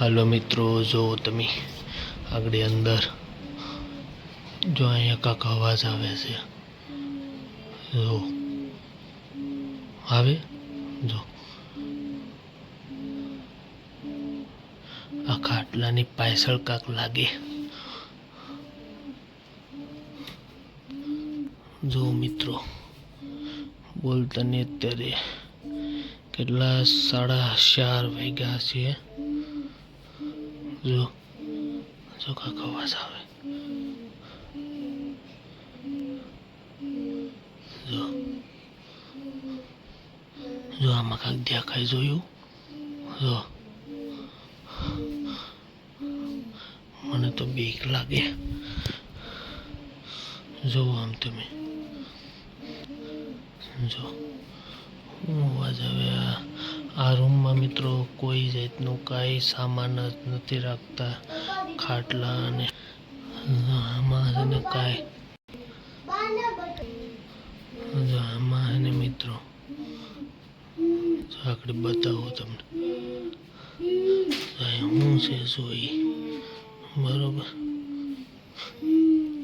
Hello मित्रों, जो तमी आगड़ी अंदर जो अँ काक अवाज आवे से जो आवे जो आ खाटलानी पाछळ काक लागे। जो मित्रों बोलता नहीं अत्यारे કેટલા 4:30 વાગ્યા છે। જો જો કાક અવાજ આવે જો જો આમાં કાક દેખાય જોયું જો મને તો બીક લાગે। જો આમ તમે જો अवाज आवे। आ रूम में मित्रों कोई जातनु काई सामान नहीं रखता खाटला ने आमां काई जो आमां ने मित्रों आकड़े बतावो तमने हूँ से जोई बरोबर।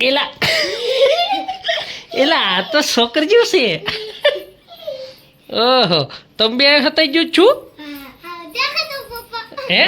एला एला तो छोकर जो से ओहो तुम भी हताई जो छू हे